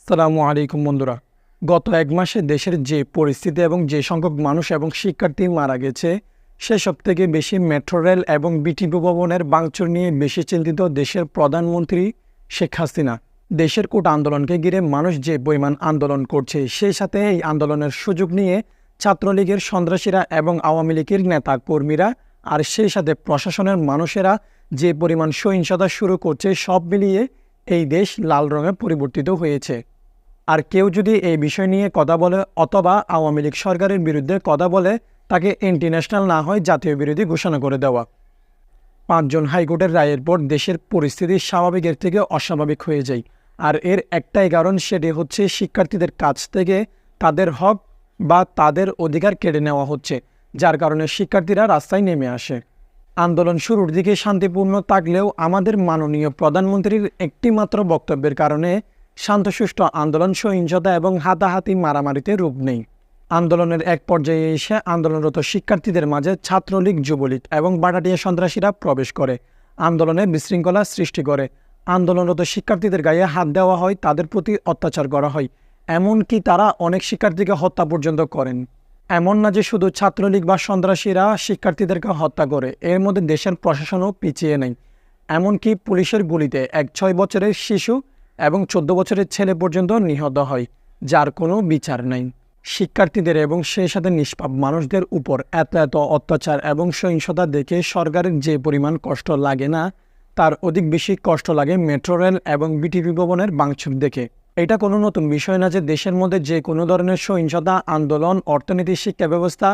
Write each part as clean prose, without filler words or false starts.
আসসালামু আলাইকুম বন্ধুরা। গত এক মাসে দেশের যে পরিস্থিতি এবং যে সংখ্যক মানুষ এবং শিক্ষার্থী মারা গেছে, সেসব থেকে বেশি মেট্রো রেল এবং বিটিপি ভবনের ভাঙচুর নিয়ে বেশি চিন্তিত দেশের প্রধানমন্ত্রী শেখ হাসিনা। দেশের কোটা আন্দোলনকে ঘিরে মানুষ যে পরিমাণ আন্দোলন করছে, সেই সাথে এই আন্দোলনের সুযোগ নিয়ে ছাত্রলীগের সন্ত্রাসীরা এবং আওয়ামী লীগের নেতা কর্মীরা আর সেই সাথে প্রশাসনের মানুষেরা যে পরিমাণ সহিংসতা শুরু করছে, সব মিলিয়ে এই দেশ লাল রঙে পরিবর্তিত হয়েছে। আর কেউ যদি এই বিষয় নিয়ে কথা বলে অথবা আওয়ামী লীগ সরকারের বিরুদ্ধে কথা বলে, তাকে ইন্টারন্যাশনাল না হয় জাতীয় বিরোধী ঘোষণা করে দেওয়া। 5 জন হাইকোর্টের রায়ের পর দেশের পরিস্থিতি স্বাভাবিকের থেকে অস্বাভাবিক হয়ে যায়। আর এর একটাই কারণ, সেটি হচ্ছে শিক্ষার্থীদের কাছ থেকে তাদের হক বা তাদের অধিকার কেড়ে নেওয়া হচ্ছে, যার কারণে শিক্ষার্থীরা রাস্তায় নেমে আসে। আন্দোলন শুরুর দিকে শান্তিপূর্ণ থাকলেও আমাদের মাননীয় প্রধানমন্ত্রীর একটি মাত্র বক্তব্যের কারণে শান্তশিষ্ট আন্দোলন সহিংসতা এবং হাতাহাতি মারামারিতে রূপ নেই। আন্দোলনের এক পর্যায়ে এসে আন্দোলনরত শিক্ষার্থীদের মাঝে ছাত্রলীগ, যুবলীগ এবং বাটাটিয়া সন্ত্রাসীরা প্রবেশ করে আন্দোলনে বিশৃঙ্খলা সৃষ্টি করে। আন্দোলনরত শিক্ষার্থীদের গায়ে হাত দেওয়া হয়, তাদের প্রতি অত্যাচার করা হয়, এমনকি তারা অনেক শিক্ষার্থীকে হত্যা পর্যন্ত করেন। এমন না যে শুধু ছাত্রলীগ বা সন্ত্রাসীরা শিক্ষার্থীদেরকে হত্যা করে, এর মধ্যে দেশের প্রশাসনও পিছিয়ে নেই। এমনকি পুলিশের গুলিতে এক 6 বছরের শিশু এবং 14 বছরের ছেলে পর্যন্ত নিহত হয়, যার কোনো বিচার নাই। শিক্ষার্থীদের এবং সেই সাথে নিষ্পাপ মানুষদের উপর এত এত অত্যাচার এবং সহিংসতা দেখে সরকারের যে পরিমাণ কষ্ট লাগে না, তার অধিক বেশি কষ্ট লাগে মেট্রো রেল এবং বিটিপি ভবনের ভাঙচুর দেখে। এটা কোনো নতুন বিষয় না যে দেশের মধ্যে যে কোনো ধরনের সহিংসতা, আন্দোলন, অর্থনীতি, শিক্ষা ব্যবস্থা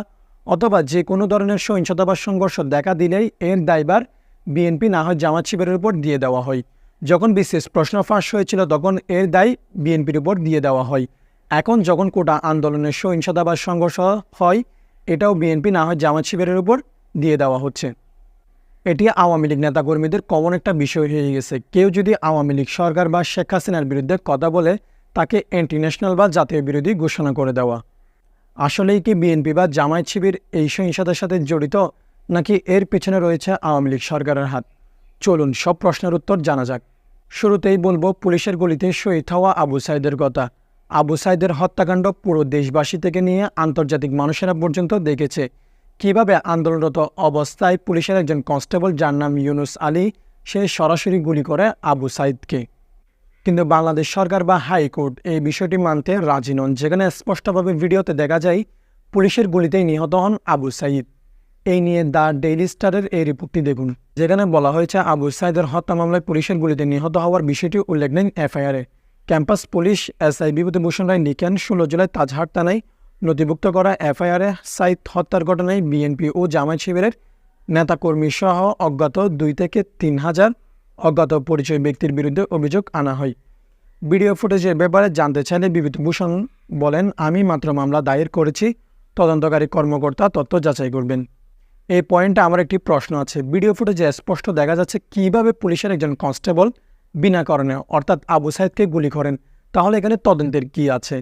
অথবা যে কোনো ধরনের সহিংসতা বা সংঘর্ষ দেখা দিলেই এর দায়ভার বিএনপি না হয় জামাত শিবিরের উপর দিয়ে দেওয়া হয়। যখন বিশেষ প্রশ্ন ফাঁস হয়েছিল তখন এর দায় বিএনপির উপর দিয়ে দেওয়া হয়। এখন যখন কোটা আন্দোলনের সহিংসতা বা সংঘর্ষ হয়, এটাও বিএনপি না হয় জামাত শিবিরের উপর দিয়ে দেওয়া হচ্ছে। এটি আওয়ামী লীগ নেতাকর্মীদের কমন একটা বিষয় হয়ে গেছে। কেউ যদি আওয়ামী লীগ সরকার বা শেখ হাসিনার বিরুদ্ধে কথা বলে, তাকে ইন্টারন্যাশনাল বা জাতীয় বিরোধী ঘোষণা করে দেওয়া। আসলেই কি বিএনপি বা জামায়াত শিবির এই সহিংসতার সাথে জড়িত, নাকি এর পেছনে রয়েছে আওয়ামী লীগ সরকারের হাত? চলুন সব প্রশ্নের উত্তর জানা যাক। শুরুতেই বলবো পুলিশের গুলিতে শহীদ হওয়া আবু সাইদের কথা। আবু সাইদের হত্যাকাণ্ড পুরো দেশবাসী থেকে নিয়ে আন্তর্জাতিক মানুষেরা পর্যন্ত দেখেছে কিভাবে আন্দোলনরত অবস্থায় পুলিশের একজন কনস্টেবল, যার নাম ইউনুস আলী, সে সরাসরি গুলি করে আবু সাইদকে। কিন্তু বাংলাদেশ সরকার বা হাইকোর্ট এই বিষয়টি মানতে রাজি নন, যেখানে স্পষ্টভাবে ভিডিওতে দেখা যায় পুলিশের গুলিতেই নিহত হন আবু সাইদ। এই নিয়ে দ্য ডেইলি স্টারের এই রিপোর্টটি দেখুন, যেখানে বলা হয়েছে আবু সাইদের হত্যা মামলায় পুলিশের গুলিতে নিহত হওয়ার বিষয়টি উল্লেখ নেই এফআইআরে। ক্যাম্পাস পুলিশ এসআই বিভূতিভূষণ রায় লিখেন, 16 জুলাই তাজহাট থানায় নথিভুক্ত করা এফআইআরে সাইদ হত্যার ঘটনায় বিএনপি ও জামায়াত শিবিরের নেতাকর্মী সহ অজ্ঞাত 2 থেকে 3 হাজার অজ্ঞাত পরিচয় ব্যক্তির বিরুদ্ধে অভিযোগ আনা হয়। ভিডিও ফুটেজের ব্যাপারে জানতে চাইলে বিভূতিভূষণ বলেন, আমি মাত্র মামলা দায়ের করেছি, তদন্তকারী কর্মকর্তা তথ্য যাচাই করবেন। এই পয়েন্টে আমার একটি প্রশ্ন আছে। ভিডিও ফুটেজে স্পষ্ট দেখা যাচ্ছে কিভাবে পুলিশের একজন কনস্টেবল বিনা কারণে অর্থাৎ আবু সাইদকে গুলি করেন। তাহলে এখানে তদন্তের কি আছে?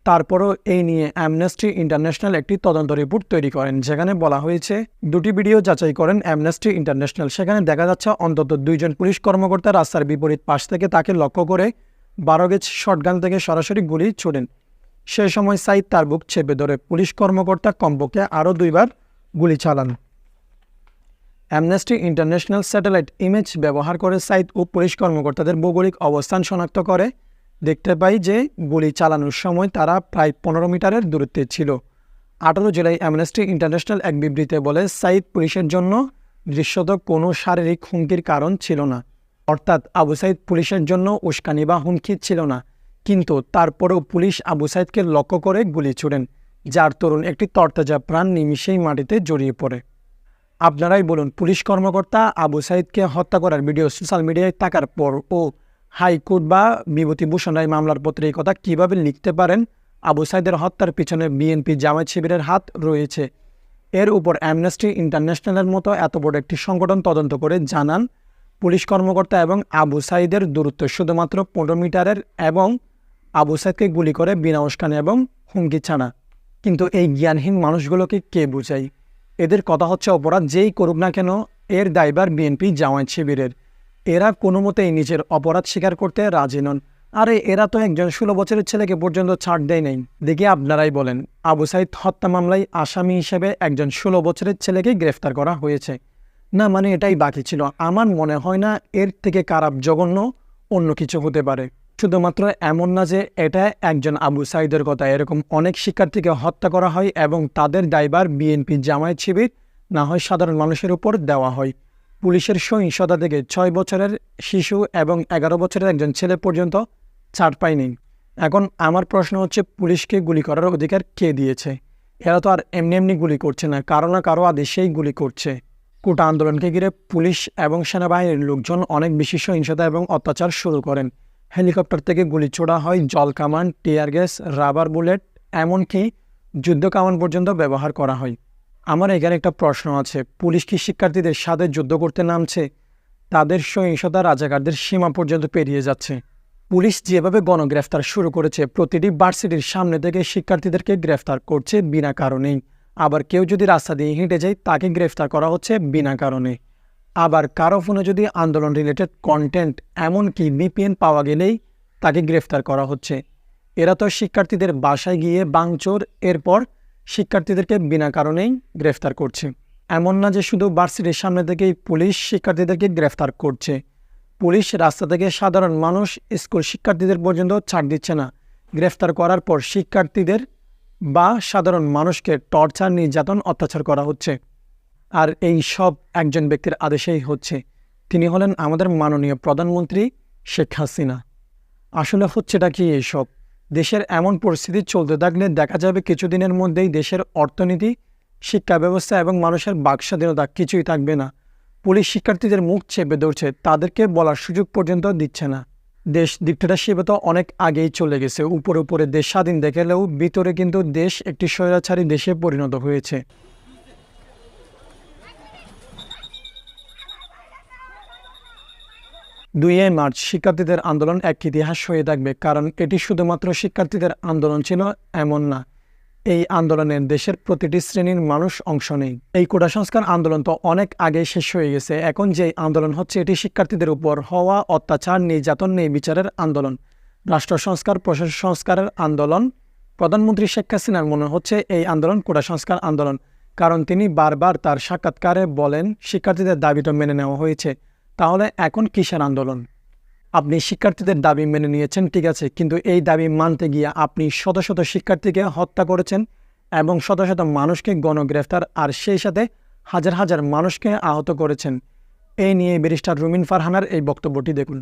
তারপরও এই নিয়ে অ্যামনেস্টি ইন্টারন্যাশনাল একটি তদন্ত রিপোর্ট তৈরি করেন, যেখানে বলা হয়েছে 2টি ভিডিও যাচাই করেন অ্যামনেস্টি ইন্টারন্যাশনাল। সেখানে দেখা যাচ্ছে অন্তত 2 জন পুলিশ কর্মকর্তা রাস্তার বিপরীত পাশ থেকে তাকে লক্ষ্য করে 12 গেজ শটগান থেকে সরাসরি গুলি ছোড়েন। সে সময় সাইদ তার বুক চেপে ধরে পুলিশ কর্মকর্তা কমপক্ষে আরও 2 বার গুলি চালান। অ্যামনেস্টি ইন্টারন্যাশনাল স্যাটেলাইট ইমেজ ব্যবহার করে সাইদ ও পুলিশ কর্মকর্তাদের ভৌগোলিক অবস্থান শনাক্ত করে দেখতে পাই যে গুলি চালানোর সময় তারা প্রায় 15 মিটারের দূরত্বে ছিল। 18 জুলাই অ্যামনেস্টি ইন্টারন্যাশনাল এক বিবৃতিতে বলে, সাইদ পুলিশের জন্য দৃশ্যত কোনো শারীরিক হুমকির কারণ ছিল না, অর্থাৎ আবু সাইদ পুলিশের জন্য উস্কানি বা হুমকি ছিল না। কিন্তু তারপরেও পুলিশ আবু সাইদকে লক্ষ্য করে গুলি ছোড়েন, যার দরুন একটি তরতাজা প্রাণ নিমিষেই মাটিতে জড়িয়ে পড়ে। আপনারাই বলুন, পুলিশ কর্মকর্তা আবু সাইদকে হত্যা করার ভিডিও সোশ্যাল মিডিয়ায় থাকার পর ও হাইকোর্ট বা বিভূতিভূষণ রায় মামলার পত্রে এই কথা কীভাবে লিখতে পারেন আবু সাইদের হত্যার পিছনে বিএনপি জামায়াত শিবিরের হাত রয়েছে? এর উপর অ্যামনেস্টি ইন্টারন্যাশনালের মতো এত বড় একটি সংগঠন তদন্ত করে জানান পুলিশ কর্মকর্তা এবং আবু সাইদের দূরত্ব শুধুমাত্র 15 মিটারের এবং আবু সাইদকে গুলি করে বিনা উস্কানি এবং হুমকি ছাড়া। কিন্তু এই জ্ঞানহীন মানুষগুলোকে কে বুঝায়? এদের কথা হচ্ছে অপরাধ যেই করুক না কেন এর দায়ভার বিএনপি জামায়াত শিবিরের। এরা কোনো মতেই নিজের অপরাধ স্বীকার করতে রাজি নন। আরে এরা তো একজন 16 বছরের ছেলেকে পর্যন্ত ছাড় দেয় নাই। দেখি আপনারাই বলেন, আবু সাইদ হত্যা মামলায় আসামি হিসেবে একজন 16 বছরের ছেলেকে গ্রেফতার করা হয়েছে। না মানে এটাই বাকি ছিল। আমার মনে হয় না এর থেকে খারাপ জঘন্য অন্য কিছু হতে পারে। শুধুমাত্র এমন না যে এটা একজন আবু সাইদের কথা, এরকম অনেক শিক্ষার্থীকে হত্যা করা হয় এবং তাদের দায়ভার বিএনপি, জামায়াত শিবির না হয় সাধারণ মানুষের উপর দেওয়া হয়। পুলিশের সহিংসতা থেকে 6 বছরের শিশু এবং 11 বছরের একজন ছেলে পর্যন্ত ছাড় পায়নি। এখন আমার প্রশ্ন হচ্ছে, পুলিশকে গুলি করার অধিকার কে দিয়েছে? এরা তো আর এমনি এমনি গুলি করছে না, কারো না কারো আদেশেই গুলি করছে। কোটা আন্দোলনকে ঘিরে পুলিশ এবং সেনাবাহিনীর লোকজন অনেক বেশি সহিংসতা এবং অত্যাচার শুরু করেন। হেলিকপ্টার থেকে গুলি ছোড়া হয়, জল কামান, টিয়ার গ্যাস, রাবার বুলেট, এমনকি যুদ্ধ কামান পর্যন্ত ব্যবহার করা হয়। আমার এখানে একটা প্রশ্ন আছে, পুলিশ কি শিক্ষার্থীদের সাথে যুদ্ধ করতে নামছে? তাদের সহিংসতা রাজাকারদের সীমা পর্যন্ত পেরিয়ে যাচ্ছে। পুলিশ যেভাবে গণগ্রেফতার শুরু করেছে, প্রতিটি ভার্সিটির সামনে থেকে শিক্ষার্থীদেরকে গ্রেফতার করছে বিনা কারণেই। আবার কেউ যদি রাস্তা দিয়ে হেঁটে যায় তাকে গ্রেফতার করা হচ্ছে বিনা কারণে। আবার কারো ফোনে যদি আন্দোলন রিলেটেড কন্টেন্ট, এমনকি VPN পাওয়া গেলেই তাকে গ্রেফতার করা হচ্ছে। এরা তো শিক্ষার্থীদের বাসায় গিয়ে ভাঙচুর, এরপর শিক্ষার্থীদেরকে বিনা কারণেই গ্রেফতার করছে। এমন না যে শুধু ভার্সিটির সামনে থেকেই পুলিশ শিক্ষার্থীদেরকে গ্রেফতার করছে। পুলিশ রাস্তা থেকে সাধারণ মানুষ, স্কুল শিক্ষার্থীদের পর্যন্ত ছাড় দিচ্ছে না। গ্রেফতার করার পর শিক্ষার্থীদের বা সাধারণ মানুষকে টর্চার, নির্যাতন, অত্যাচার করা হচ্ছে। আর এই সব একজন ব্যক্তির আদেশেই হচ্ছে। তিনি হলেন আমাদের মাননীয় প্রধানমন্ত্রী শেখ হাসিনা। আসলে হচ্ছেটা কি এইসব? দেশের এমন পরিস্থিতি চলতে থাকলে দেখা যাবে কিছুদিনের মধ্যেই দেশের অর্থনীতি, শিক্ষা ব্যবস্থা এবং মানুষের বাকস্বাধীনতা কিছুই থাকবে না। পুলিশ শিক্ষার্থীদের মুখ চেপে ধরছে, তাদেরকে বলার সুযোগ পর্যন্ত দিচ্ছে না। দেশ ডিক্টেটরশিপে তো অনেক আগেই চলে গেছে। উপরে উপরে দেশ স্বাধীন দেখালেও ভিতরে কিন্তু দেশ একটি স্বৈরাচারী দেশে পরিণত হয়েছে। 2 মার্চ শিক্ষার্থীদের আন্দোলন এক ইতিহাস হয়ে থাকবে, কারণ এটি শুধুমাত্র শিক্ষার্থীদের আন্দোলন ছিল এমন না। এই আন্দোলনে দেশের প্রতিটি শ্রেণীর মানুষ অংশ নেয়। এই কোটা সংস্কার আন্দোলন তো অনেক আগে শেষ হয়ে গেছে। এখন যে আন্দোলন হচ্ছে এটি শিক্ষার্থীদের উপর হওয়া অত্যাচার, নির্যাতন, নেই বিচারের আন্দোলন, রাষ্ট্র সংস্কার, প্রশাসন সংস্কারের আন্দোলন। প্রধানমন্ত্রী শেখ হাসিনার মনে হচ্ছে এই আন্দোলন কোটা সংস্কার আন্দোলন, কারণ তিনি বারবার তার সাক্ষাৎকারে বলেন শিক্ষার্থীদের দাবি তো মেনে নেওয়া হয়েছে, তাহলে এখন কিসের আন্দোলন? আপনি শিক্ষার্থীদের দাবি মেনে নিয়েছেন, ঠিক আছে, কিন্তু এই দাবি মানতে গিয়ে আপনি শত শত শিক্ষার্থীকে হত্যা করেছেন এবং শত শত মানুষকে গণগ্রেফতার আর সেই সাথে হাজার হাজার মানুষকে আহত করেছেন। এই নিয়ে ব্যারিস্টার রুমিন ফারহানার এই বক্তব্যটি দেখুন।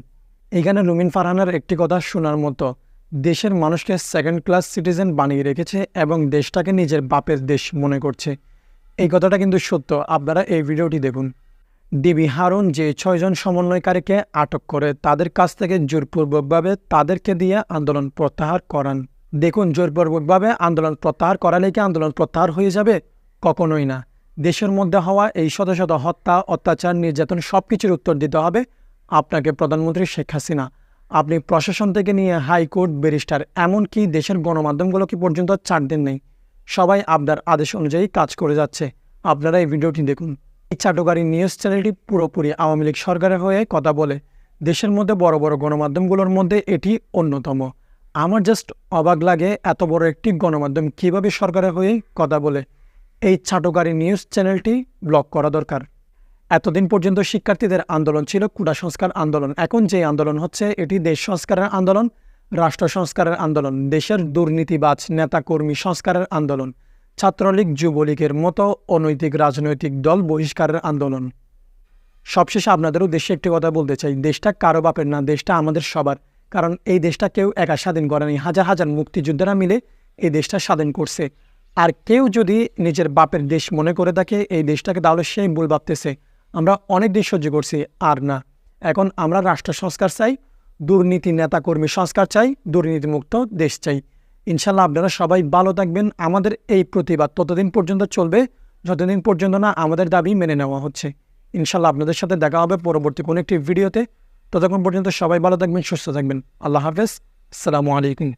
এখানে রুমিন ফারহানার একটি কথা শোনার মতো, দেশের মানুষকে সেকেন্ড ক্লাস সিটিজেন বানিয়ে রেখেছে এবং দেশটাকে নিজের বাপের দেশ মনে করছে। এই কথাটা কিন্তু সত্য। আপনারা এই ভিডিওটি দেখুন। ডিবি হারুন যে 6 জন সমন্বয়কারীকে আটক করে তাদের কাছ থেকে জোরপূর্বকভাবে তাদেরকে দিয়ে আন্দোলন প্রত্যাহার করান। দেখুন, জোরপূর্বকভাবে আন্দোলন প্রত্যাহার করালে কি আন্দোলন প্রত্যাহার হয়ে যাবে? কখনোই না। দেশের মধ্যে হওয়া এই শত শত হত্যা, অত্যাচার, নির্যাতন সব কিছুর উত্তর দিতে হবে আপনাকে, প্রধানমন্ত্রী শেখ হাসিনা। আপনি প্রশাসন থেকে নিয়ে হাইকোর্ট, ব্যারিস্টার, এমনকি দেশের গণমাধ্যমগুলোকে পর্যন্ত ছাড় দেন নেই। সবাই আপনার আদেশ অনুযায়ী কাজ করে যাচ্ছে। আপনারা এই ভিডিওটি দেখুন। এই চাটুকারী নিউজ চ্যানেলটি পুরোপুরি আওয়ামী লীগ সরকারের হয়ে কথা বলে। দেশের মধ্যে বড় বড় গণমাধ্যমগুলোর মধ্যে এটি অন্যতম। আমার জাস্ট অবাক লাগে এত বড় একটি গণমাধ্যম কীভাবে সরকারের হয়ে কথা বলে। এই চাটুকারী নিউজ চ্যানেলটি ব্লক করা দরকার। এতদিন পর্যন্ত শিক্ষার্থীদের আন্দোলন ছিল কোটা সংস্কার আন্দোলন। এখন যে আন্দোলন হচ্ছে এটি দেশ সংস্কারের আন্দোলন, রাষ্ট্র সংস্কারের আন্দোলন, দেশের দুর্নীতিবাজ নেতাকর্মী সংস্কারের আন্দোলন, ছাত্রলীগ, যুবলীগের মতো অনৈতিক রাজনৈতিক দল বহিষ্কারের আন্দোলন। সবশেষে আপনাদের উদ্দেশ্যে একটি কথা বলতে চাই, দেশটা কারো বাপের না, দেশটা আমাদের সবার। কারণ এই দেশটা কেউ একা স্বাধীন করেনি, হাজার হাজার মুক্তিযোদ্ধারা মিলে এই দেশটা স্বাধীন করছে। আর কেউ যদি নিজের বাপের দেশ মনে করে থাকে এই দেশটাকে, তাহলে সেই ভুল ভাবতেছে। আমরা অনেক দেশ সহ্য করছি, আর না। এখন আমরা রাষ্ট্র সংস্কার চাই, দুর্নীতি নেতাকর্মী সংস্কার চাই, দুর্নীতিমুক্ত দেশ চাই। ইনশাল্লাহ আপনারা সবাই ভালো থাকবেন। আমাদের এই প্রতিবাদ ততদিন পর্যন্ত চলবে যতদিন পর্যন্ত না আমাদের দাবি মেনে নেওয়া হচ্ছে। ইনশাল্লাহ আপনাদের সাথে দেখা হবে পরবর্তী কোনো একটি ভিডিওতে। ততক্ষণ পর্যন্ত সবাই ভালো থাকবেন, সুস্থ থাকবেন। আল্লাহ হাফেজ। আসসালামু আলাইকুম।